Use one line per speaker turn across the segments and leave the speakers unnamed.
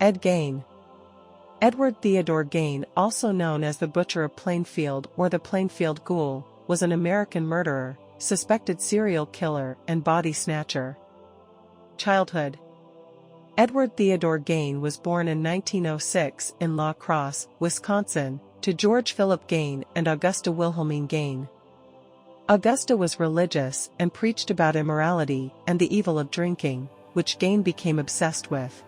Ed Gein. Edward Theodore Gein, also known as the Butcher of Plainfield or the Plainfield Ghoul, was an American murderer, suspected serial killer and body snatcher. Childhood. Edward Theodore Gein was born in 1906 in La Crosse, Wisconsin, to George Philip Gein and Augusta Wilhelmine Gein. Augusta was religious and preached about immorality and the evil of drinking, which Gein became obsessed with.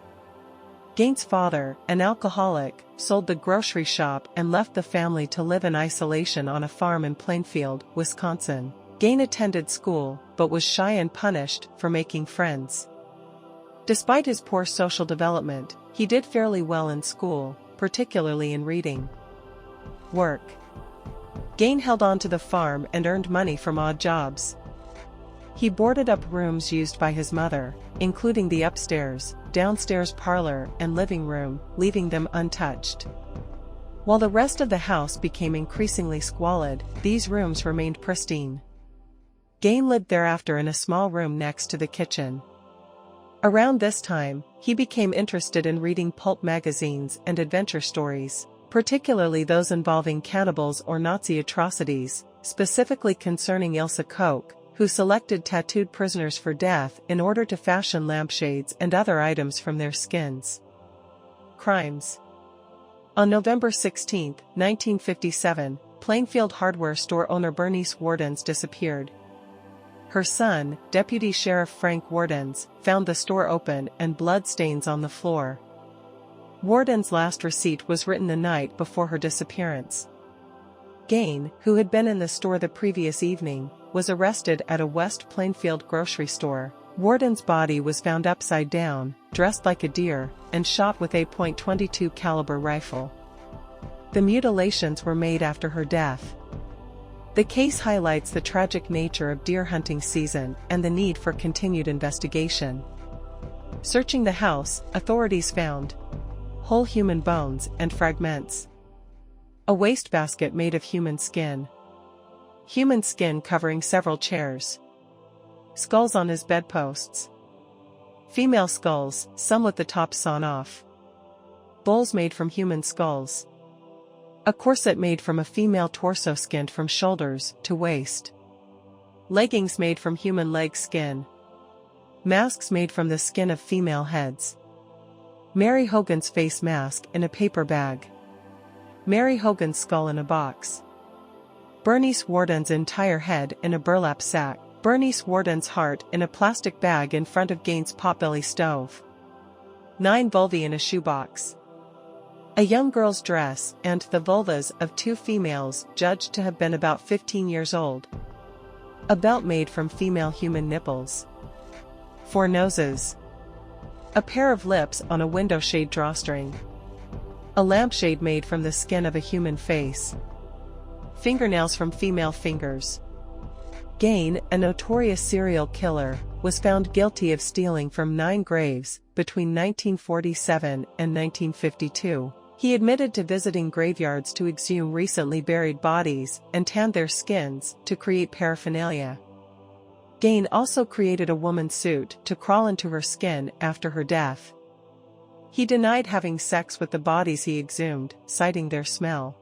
Gein's father, an alcoholic, sold the grocery shop and left the family to live in isolation on a farm in Plainfield, Wisconsin. Gein attended school, but was shy and punished for making friends. Despite his poor social development, he did fairly well in school, particularly in reading. Work. Gein held on to the farm and earned money from odd jobs. He boarded up rooms used by his mother, including the upstairs, downstairs parlor and living room, leaving them untouched. While the rest of the house became increasingly squalid, these rooms remained pristine. Gein lived thereafter in a small room next to the kitchen. Around this time, he became interested in reading pulp magazines and adventure stories, particularly those involving cannibals or Nazi atrocities, specifically concerning Ilse Koch, who selected tattooed prisoners for death in order to fashion lampshades and other items from their skins. Crimes. On November 16, 1957, Plainfield hardware store owner Bernice Wardens disappeared. Her son, Deputy Sheriff Frank Wardens, found the store open and blood stains on the floor. Wardens' last receipt was written the night before her disappearance. Gein, who had been in the store the previous evening, was arrested at a West Plainfield grocery store. Warden's body was found upside down, dressed like a deer, and shot with a .22 caliber rifle. The mutilations were made after her death. The case highlights the tragic nature of deer hunting season and the need for continued investigation. Searching the house, authorities found whole human bones and fragments. A wastebasket made of human skin. Human skin covering several chairs. Skulls on his bedposts. Female skulls, some with the tops sawn off. Bowls made from human skulls. A corset made from a female torso skinned from shoulders to waist. Leggings made from human leg skin. Masks made from the skin of female heads. Mary Hogan's face mask in a paper bag. Mary Hogan's skull in a box. Bernice Warden's entire head in a burlap sack. Bernice Warden's heart in a plastic bag in front of Gein's potbelly stove. 9 vulvae in a shoebox. A young girl's dress and the vulvas of 2 females judged to have been about 15 years old. A belt made from female human nipples. 4 noses. A pair of lips on a window shade drawstring. A lampshade made from the skin of a human face. Fingernails from female fingers. Gein, a notorious serial killer, was found guilty of stealing from 9 graves between 1947 and 1952. He admitted to visiting graveyards to exhume recently buried bodies and tan their skins to create paraphernalia. Gein also created a woman's suit to crawl into her skin after her death. He denied having sex with the bodies he exhumed, citing their smell.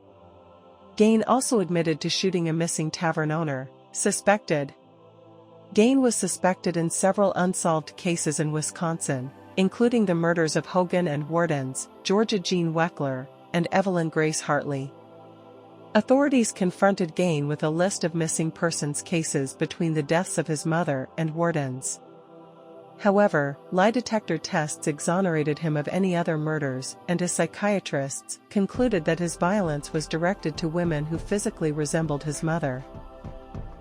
Gein also admitted to shooting a missing tavern owner. Suspected. Gein was suspected in several unsolved cases in Wisconsin, including the murders of Hogan and Wardens, Georgia Jean Weckler, and Evelyn Grace Hartley. Authorities confronted Gein with a list of missing persons cases between the deaths of his mother and Wardens. However, lie detector tests exonerated him of any other murders, and his psychiatrists concluded that his violence was directed to women who physically resembled his mother.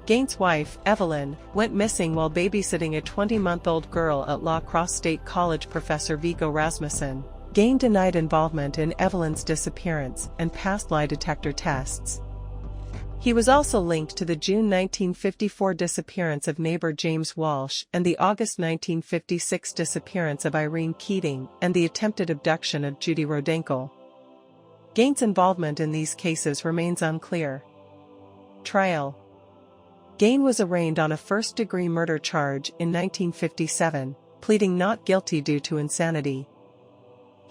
Gein's wife, Evelyn, went missing while babysitting a 20-month-old girl at La Crosse State College. Professor Viggo Rasmussen. Gein denied involvement in Evelyn's disappearance and passed lie detector tests. He was also linked to the June 1954 disappearance of neighbor James Walsh and the August 1956 disappearance of Irene Keating and the attempted abduction of Judy Rodenkel. Gein's involvement in these cases remains unclear. Trial. Gein was arraigned on a first-degree murder charge in 1957, pleading not guilty due to insanity.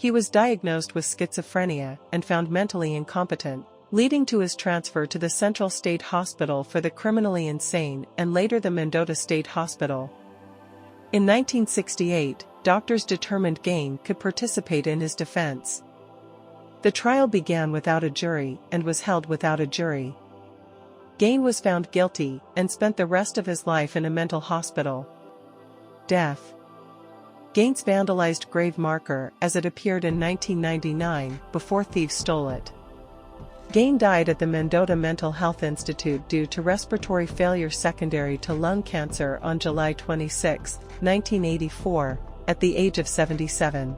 He was diagnosed with schizophrenia and found mentally incompetent, leading to his transfer to the Central State Hospital for the Criminally Insane and later the Mendota State Hospital. In 1968, doctors determined Gein could participate in his defense. The trial began without a jury and was held without a jury. Gein was found guilty and spent the rest of his life in a mental hospital. Death. Gein's vandalized grave marker as it appeared in 1999 before thieves stole it. Gein died at the Mendota Mental Health Institute due to respiratory failure secondary to lung cancer on July 26, 1984, at the age of 77.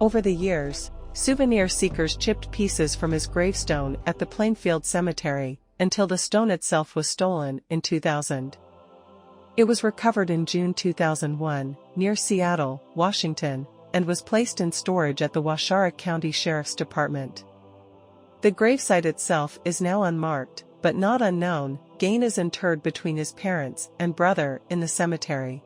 Over the years, souvenir seekers chipped pieces from his gravestone at the Plainfield Cemetery, until the stone itself was stolen in 2000. It was recovered in June 2001, near Seattle, Washington, and was placed in storage at the Washoe County Sheriff's Department. The gravesite itself is now unmarked, but not unknown. Gein is interred between his parents and brother in the cemetery.